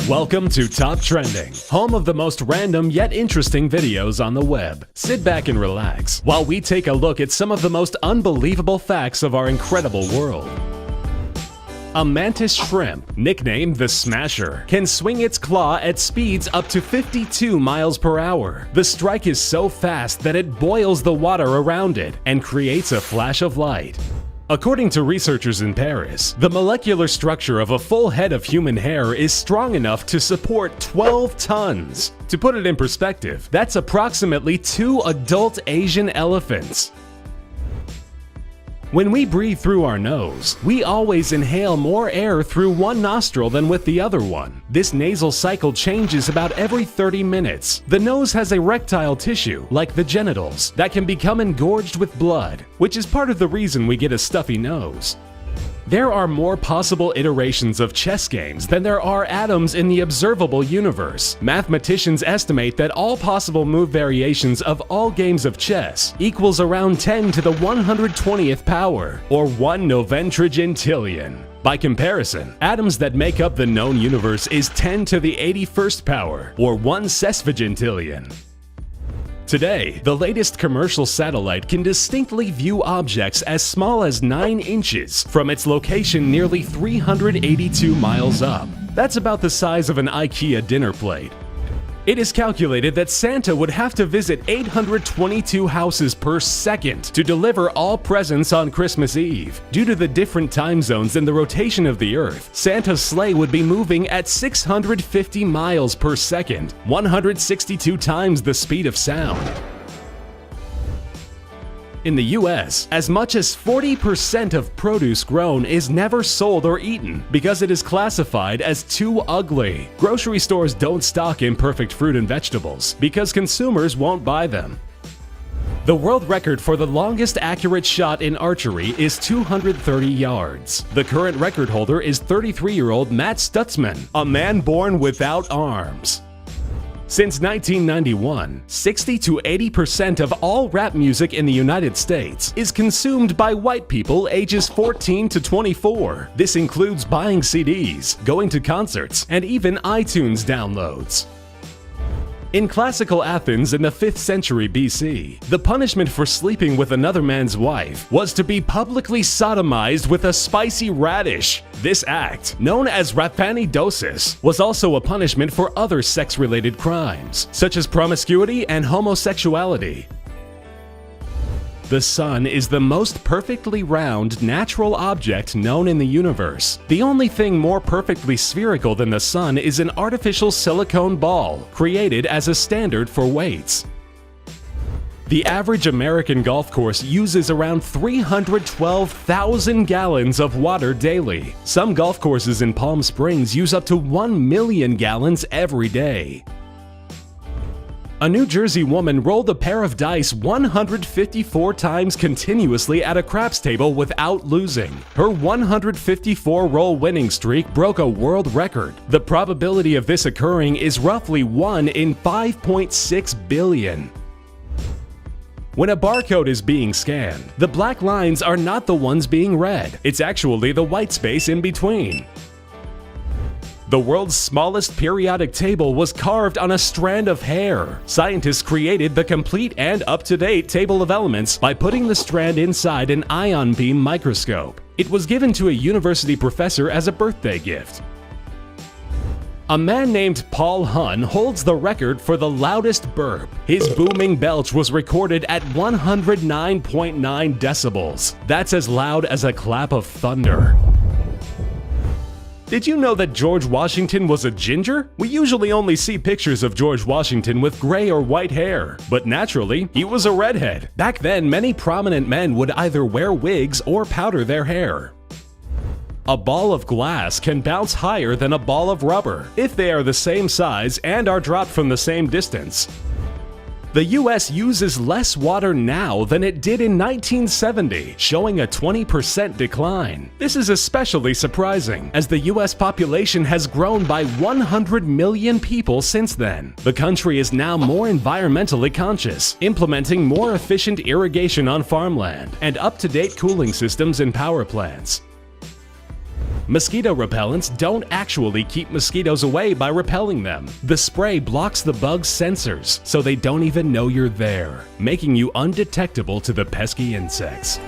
Welcome to Top Trending, home of the most random yet interesting videos on the web. Sit back and relax while we take a look at some of the most unbelievable facts of our incredible world. A mantis shrimp, nicknamed the Smasher, can swing its claw at speeds up to 52 miles per hour. The strike is so fast that it boils the water around it and creates a flash of light. According to researchers in Paris, the molecular structure of a full head of human hair is strong enough to support 12 tons. To put it in perspective, that's approximately 2 adult Asian elephants. When we breathe through our nose, we always inhale more air through one nostril than with the other one. This nasal cycle changes about every 30 minutes. The nose has erectile tissue, like the genitals, that can become engorged with blood, which is part of the reason we get a stuffy nose. There are more possible iterations of chess games than there are atoms in the observable universe. Mathematicians estimate that all possible move variations of all games of chess equals around 10 to the 120th power, or 1 noventrigentillion. By comparison, atoms that make up the known universe is 10 to the 81st power, or 1 sesquigentillion. Today, the latest commercial satellite can distinctly view objects as small as 9 inches from its location nearly 382 miles up. That's about the size of an IKEA dinner plate. It is calculated that Santa would have to visit 822 houses per second to deliver all presents on Christmas Eve. Due to the different time zones and the rotation of the Earth, Santa's sleigh would be moving at 650 miles per second, 162 times the speed of sound. In the US, as much as 40% of produce grown is never sold or eaten because it is classified as too ugly. Grocery stores don't stock imperfect fruit and vegetables because consumers won't buy them. The world record for the longest accurate shot in archery is 230 yards. The current record holder is 33-year-old Matt Stutzman, a man born without arms. Since 1991, 60 to 80% of all rap music in the United States is consumed by white people ages 14 to 24. This includes buying CDs, going to concerts, and even iTunes downloads. In classical Athens in the 5th century BC, the punishment for sleeping with another man's wife was to be publicly sodomized with a spicy radish. This act, known as rapanidosis, was also a punishment for other sex-related crimes, such as promiscuity and homosexuality. The sun is the most perfectly round natural object known in the universe. The only thing more perfectly spherical than the sun is an artificial silicone ball, created as a standard for weights. The average American golf course uses around 312,000 gallons of water daily. Some golf courses in Palm Springs use up to 1 million gallons every day. A New Jersey woman rolled a pair of dice 154 times continuously at a craps table without losing. Her 154-roll winning streak broke a world record. The probability of this occurring is roughly 1 in 5.6 billion. When a barcode is being scanned, the black lines are not the ones being read. It's actually the white space in between. The world's smallest periodic table was carved on a strand of hair. Scientists created the complete and up-to-date table of elements by putting the strand inside an ion beam microscope. It was given to a university professor as a birthday gift. A man named Paul Hunn holds the record for the loudest burp. His booming belch was recorded at 109.9 decibels. That's as loud as a clap of thunder. Did you know that George Washington was a ginger? We usually only see pictures of George Washington with gray or white hair, but naturally, he was a redhead. Back then, many prominent men would either wear wigs or powder their hair. A ball of glass can bounce higher than a ball of rubber if they are the same size and are dropped from the same distance. The US uses less water now than it did in 1970, showing a 20% decline. This is especially surprising, as the US population has grown by 100 million people since then. The country is now more environmentally conscious, implementing more efficient irrigation on farmland and up-to-date cooling systems in power plants. Mosquito repellents don't actually keep mosquitoes away by repelling them. The spray blocks the bug's sensors, so they don't even know you're there, making you undetectable to the pesky insects.